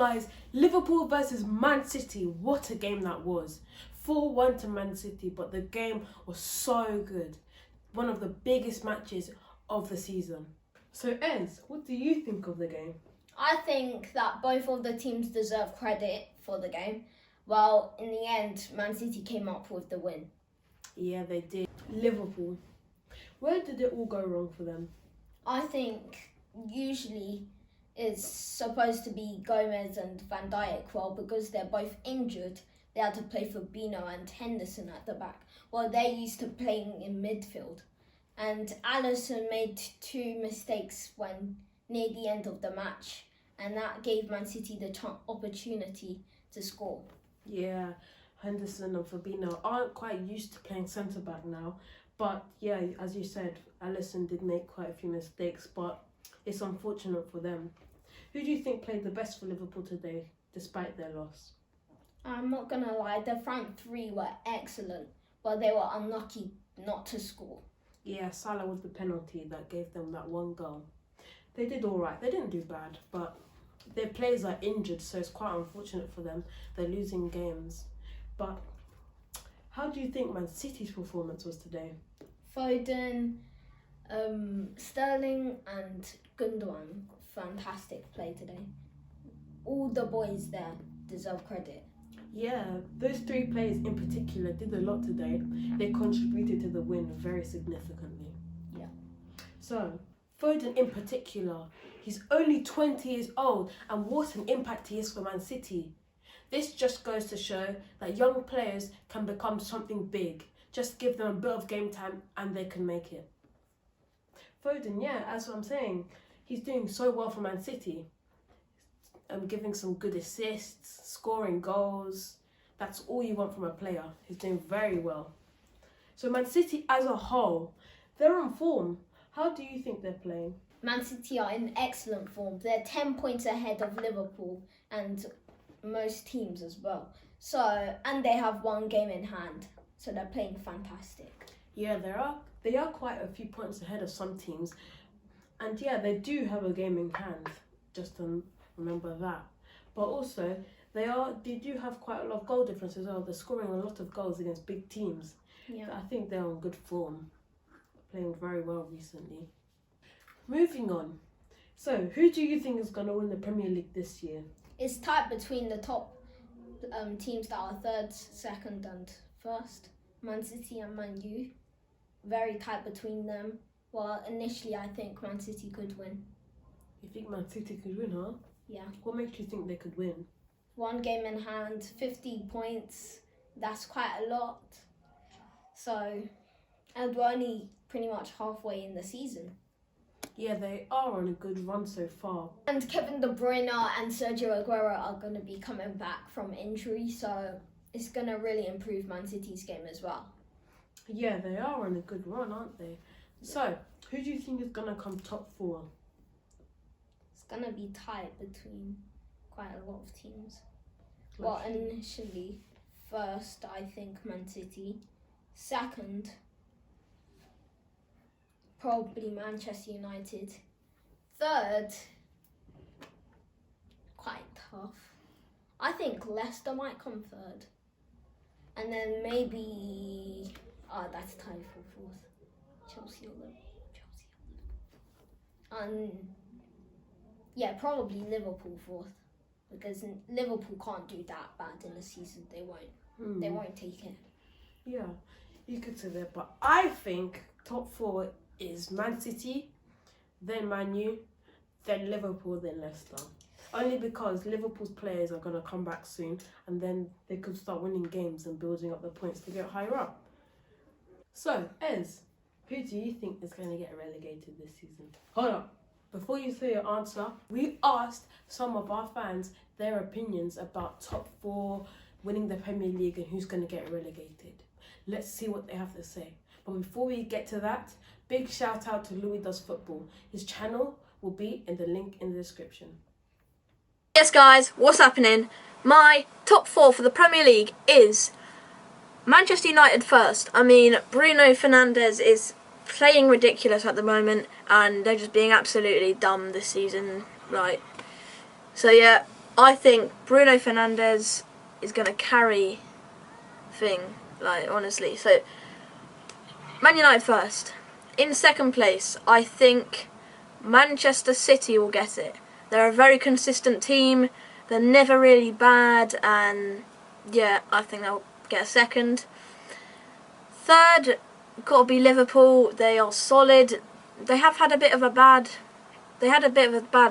guys, Liverpool versus Man City. What a game that was. 4-1 to Man City, but the game was so good. One of the biggest matches of the season. So Ez, what do you think of the game? I think that both of the teams deserve credit for the game. Well, in the end, Man City came up with the win. Yeah, they did. Liverpool. Where did it all go wrong for them? I think usually it's supposed to be Gomez and Van Dijk. Well, because they're both injured, they had to play for Bino and Henderson at the back. Well, they're used to playing in midfield. And Alisson made 2 mistakes when near the end of the match. And that gave Man City the opportunity to score. Yeah, Henderson and Fabinho aren't quite used to playing centre-back now. But yeah, as you said, Alisson did make quite a few mistakes, but it's unfortunate for them. Who do you think played the best for Liverpool today, despite their loss? I'm not going to lie, the front 3 were excellent, but they were unlucky not to score. Yeah, Salah was the penalty that gave them that 1 goal. They did all right. They didn't do bad, but their players are injured, so it's quite unfortunate for them. They're losing games. But how do you think Man City's performance was today? Foden, Sterling and Gundogan, fantastic play today. All the boys there deserve credit. Yeah, those 3 players in particular did a lot today. They contributed to the win very significantly. Yeah. So, Foden in particular, he's only 20 years old, and what an impact he is for Man City. This just goes to show that young players can become something big. Just give them a bit of game time and they can make it. Foden, yeah, as I'm saying, he's doing so well for Man City. Giving some good assists, scoring goals. That's all you want from a player. He's doing very well. So Man City as a whole, they're on form. How do you think they're playing? Man City are in excellent form. They're 10 points ahead of Liverpool and most teams as well. So, and they have 1 game in hand. So they're playing fantastic. Yeah, they are quite a few points ahead of some teams. And yeah, they do have a game in hand. Just remember that. But also, they do have quite a lot of goal difference as well. They're scoring a lot of goals against big teams. Yeah. I think they're on good form. Playing very well recently. Moving on. So, who do you think is going to win the Premier League this year? It's tight between the top teams that are 3rd, 2nd and 1st. Man City and Man U. Very tight between them. Well, initially I think Man City could win. You think Man City could win, huh? Yeah. What makes you think they could win? 1 game in hand, 50 points. That's quite a lot. So, and we're only pretty much halfway in the season. Yeah, they are on a good run so far. And Kevin De Bruyne and Sergio Aguero are going to be coming back from injury, so it's going to really improve Man City's game as well. Yeah, they are on a good run, aren't they? So, who do you think is going to come top 4? It's going to be tight between quite a lot of teams. Well, initially, 1st, I think Man City. 2nd, probably Manchester United. 3rd, quite tough. I think Leicester might come 3rd. And then maybe, that's tied for 4th. Chelsea or Liverpool. Yeah, probably Liverpool 4th. Because Liverpool can't do that bad in the season. They won't. They won't take it. Yeah, you could say that. But I think top 4 is Man City, then Man U, then Liverpool, then Leicester. Only because Liverpool's players are going to come back soon and then they could start winning games and building up the points to get higher up. So, Ez, who do you think is going to get relegated this season? Hold up. Before you say your answer, we asked some of our fans their opinions about top 4 winning the Premier League and who's going to get relegated. Let's see what they have to say. But before we get to that, big shout out to Louiedoesfootball. His channel will be in the link in the description. Yes guys, what's happening? My top 4 for the Premier League is Manchester United first. I mean, Bruno Fernandes is playing ridiculous at the moment and they're just being absolutely dumb this season. Right. So yeah, I think Bruno Fernandes is going to carry thing, like, honestly. So, Man United first. In second place, I think Manchester City will get it. They're a very consistent team. They're never really bad, and yeah, I think they'll get a second. Third, got to be Liverpool. They are solid. They have had a bit of a bad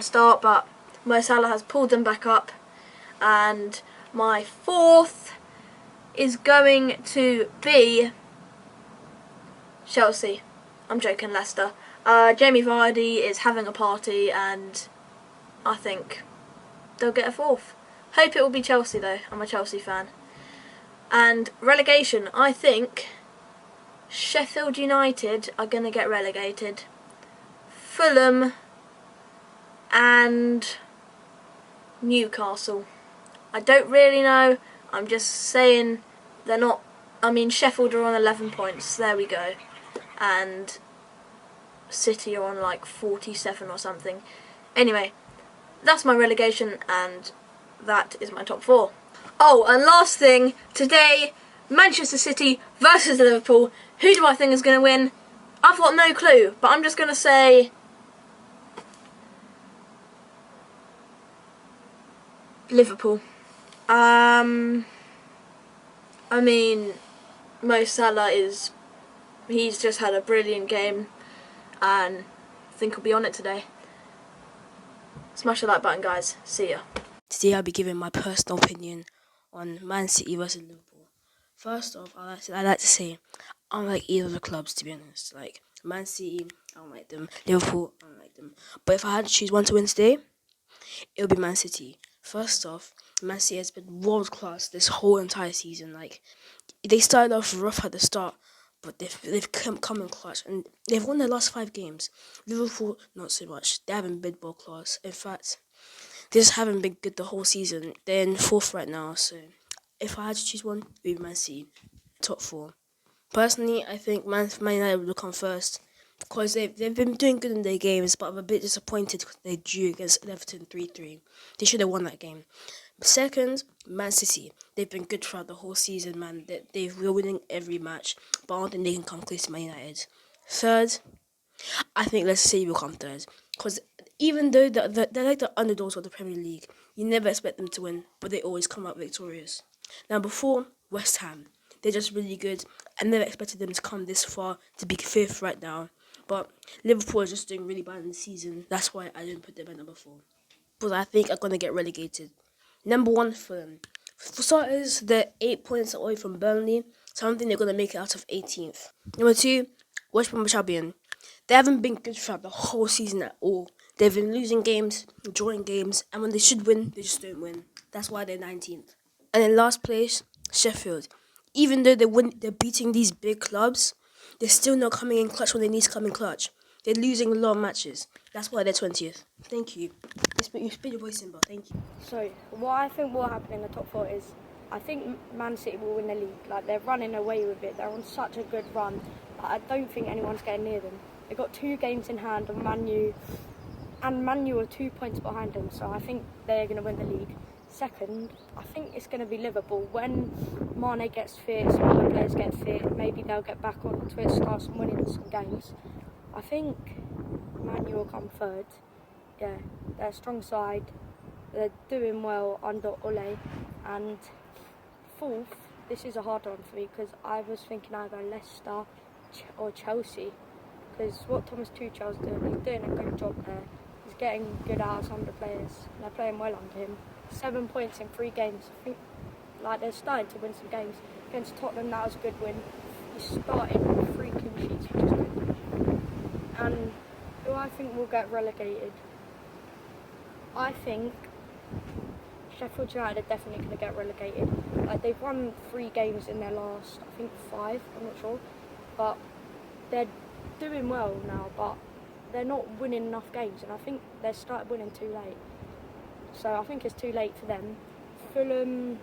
start, but Mo Salah has pulled them back up. And my fourth is going to be Chelsea. I'm joking, Leicester. Jamie Vardy is having a party, and I think they'll get a fourth. Hope it will be Chelsea though. I'm a Chelsea fan. And relegation, I think Sheffield United are going to get relegated. Fulham and Newcastle. I don't really know. I'm just saying they're not. I mean, Sheffield are on 11 points. There we go. And City are on like 47 or something. Anyway, that's my relegation, and that is my top 4. Oh, and last thing, today, Manchester City versus Liverpool. Who do I think is going to win? I've got no clue, but I'm just going to say Liverpool. I mean, Mo Salah he's just had a brilliant game, and I think he'll be on it today. Smash the like button, guys. See ya. Today I'll be giving my personal opinion on Man City versus Liverpool. First off, I like to say I don't like either of the clubs, to be honest. Like Man City, I don't like them. Liverpool, I don't like them. But if I had to choose one to win today, it would be Man City. First off, Man City has been world class this whole entire season. Like they started off rough at the start, but they've come in clutch, and they've won their last 5 games. Liverpool, not so much. They haven't been world class. In fact, they just haven't been good the whole season. They're in 4th right now, so if I had to choose one, it would be Man City, top 4. Personally, I think Man United will come first because they've been doing good in their games, but I'm a bit disappointed because they drew against Everton 3-3. They should have won that game. Second, Man City. They've been good throughout the whole season, man. They've been winning every match, but I don't think they can come close to Man United. Third, I think Leicester City will come third. Because even though they're like the underdogs of the Premier League, you never expect them to win, but they always come out victorious. Number 4, West Ham. They're just really good. I never expected them to come this far, to be 5th right now. But Liverpool is just doing really bad in the season. That's why I didn't put them at number 4. But I think are going to get relegated. Number 1, Fulham. For starters, they're 8 points away from Burnley, so I don't think they're going to make it out of 18th. Number 2, West Bromwich Albion. They haven't been good throughout the whole season at all. They've been losing games, drawing games, and when they should win, they just don't win. That's why they're 19th. And in last place, Sheffield. Even though they're beating these big clubs, they're still not coming in clutch when they need to come in clutch. They're losing a lot of matches. That's why they're 20th. Thank you. You spit your voice in, but thank you. So, what I think will happen in the top 4 is I think Man City will win the league. Like, they're running away with it. They're on such a good run. I don't think anyone's getting near them. They've got 2 games in hand on Man U, and Man U are 2 points behind them, so I think they're going to win the league. Second, I think it's going to be Liverpool. When Mane gets fit, some other players get fit, maybe they'll get back on to start winning some games. I think Man U will come third. Yeah, they're a strong side. They're doing well under Ole. And fourth, this is a hard one for me because I was thinking either Leicester or Chelsea. Because what Thomas Tuchel's doing, he's doing a good job there. He's getting good out of some of the players. And they're playing well under him. 7 points in 3 games. I think they're starting to win some games. Against Tottenham, that was a good win. He started with 3 clean sheets, which is good. And who I think will get relegated? I think Sheffield United are definitely going to get relegated. Like, they've won 3 games in their last, I think 5, I'm not sure. But they're doing well now, but they're not winning enough games, and I think they started winning too late. So I think it's too late for them. Fulham,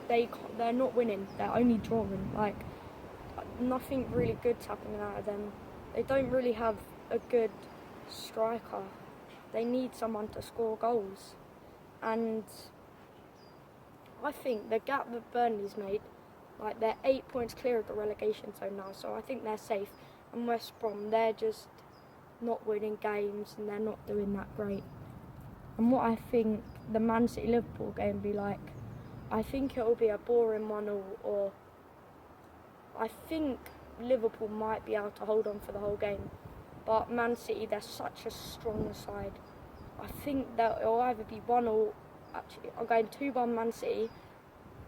they're not winning. They're only drawing. Like, nothing really good's happening out of them. They don't really have a good striker. They need someone to score goals. And I think the gap that Burnley's made, like they're 8 points clear of the relegation zone now, so I think they're safe. And West Brom, they're just not winning games and they're not doing that great. And what I think the Man City Liverpool game will be like, I think it will be a boring 1-1, or I think Liverpool might be able to hold on for the whole game. But Man City, they're such a strong side. I think that it'll either be 1-1, actually I'm going 2-1 Man City,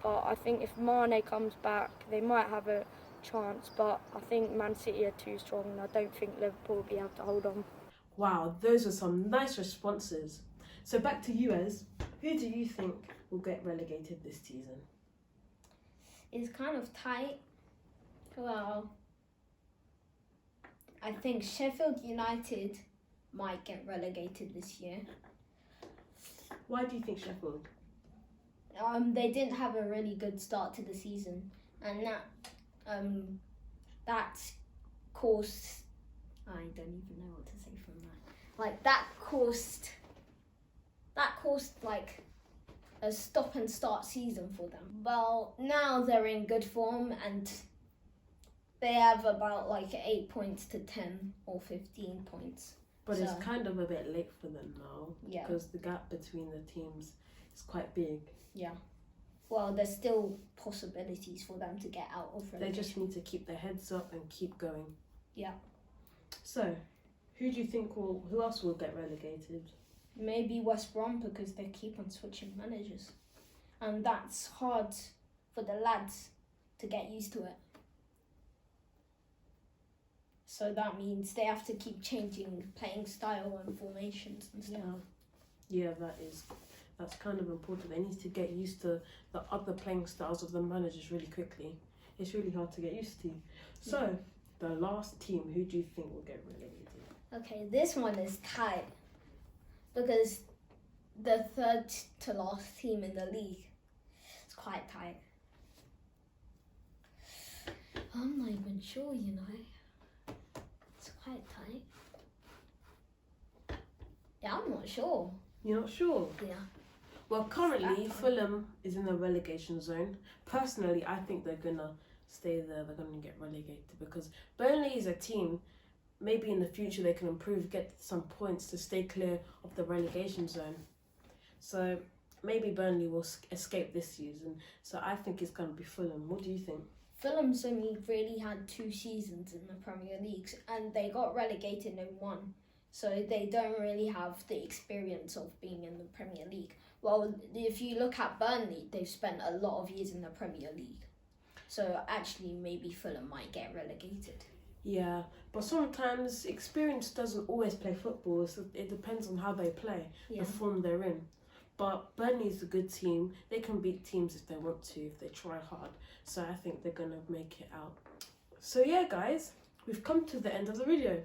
but I think if Mane comes back, they might have a chance, but I think Man City are too strong and I don't think Liverpool will be able to hold on. Wow, those are some nice responses. So back to you, Ez. Who do you think will get relegated this season? It's kind of tight. Well, I think Sheffield United might get relegated this year. Why do you think Sheffield? They didn't have a really good start to the season, and that caused, I don't even know what to say from that. Like that caused like a stop and start season for them. Well, now they're in good form and they have about like 8 points to 10 or 15 points. But So- it's kind of a bit late for them now, Yeah. because the gap between the teams is quite big. Yeah. Well, there's still possibilities for them to get out of relegation. They just need to keep their heads up and keep going. Yeah. So, who do you think who else will get relegated? Maybe West Brom, because they keep on switching managers. And that's hard for the lads to get used to it. So that means they have to keep changing playing style and formations and stuff. Yeah, that's kind of important. They need to get used to the other playing styles of the managers really quickly. It's really hard to get used to. So, the last team, who do you think will get relegated? Okay, this one is tight. Because the third to last team in the league is quite tight. I'm not even sure, you know. It's quite tight. Yeah, I'm not sure. You're not sure? Yeah. Well, currently, That time. Fulham is in the relegation zone. Personally, I think they're going to stay there. They're going to get relegated because Burnley is a team, maybe in the future they can improve, get some points to stay clear of the relegation zone. So maybe Burnley will escape this season. So I think it's going to be Fulham. What do you think? Fulham's only really had 2 seasons in the Premier League and they got relegated in 1. So they don't really have the experience of being in the Premier League. Well, if you look at Burnley, they've spent a lot of years in the Premier League. So actually maybe Fulham might get relegated. Yeah, but sometimes experience doesn't always play football. So it depends on how they play, Yeah. the form they're in. But Burnley's a good team. They can beat teams if they want to, if they try hard. So I think they're going to make it out. So yeah, guys, we've come to the end of the video.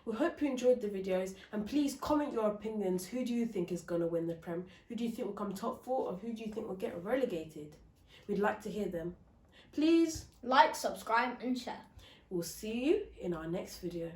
We hope you enjoyed the videos, and please comment your opinions. Who do you think is going to win the Prem? Who do you think will come top 4, or who do you think will get relegated? We'd like to hear them. Please, Like, subscribe and share. we'll see you in our next video.